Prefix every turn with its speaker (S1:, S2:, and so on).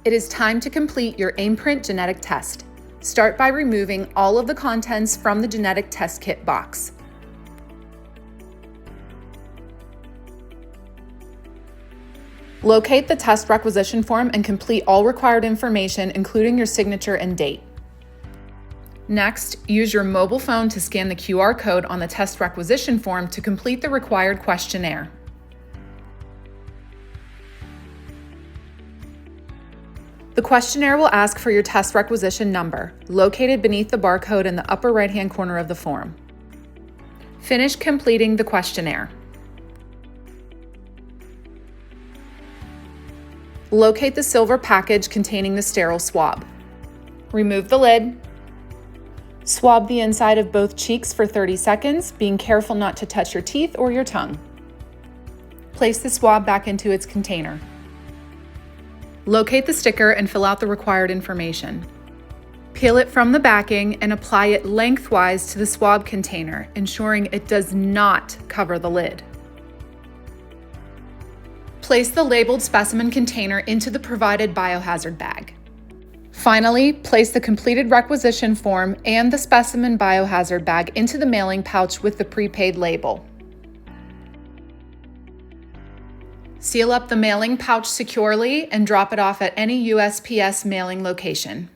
S1: It is time to complete your AIMPrint genetic test. Start by removing all of the contents from the genetic test kit box. Locate the test requisition form and complete all required information, including your signature and date. Next, use your mobile phone to scan the QR code on the test requisition form to complete the required questionnaire. The questionnaire will ask for your test requisition number, located beneath the barcode in the upper right-hand corner of the form. Finish completing the questionnaire. Locate the silver package containing the sterile swab. Remove the lid. Swab the inside of both cheeks for 30 seconds, being careful not to touch your teeth or your tongue. Place the swab back into its container. Locate the sticker and fill out the required information. Peel it from the backing and apply it lengthwise to the swab container, ensuring it does not cover the lid. Place the labeled specimen container into the provided biohazard bag. Finally, place the completed requisition form and the specimen biohazard bag into the mailing pouch with the prepaid label. Seal up the mailing pouch securely and drop it off at any USPS mailing location.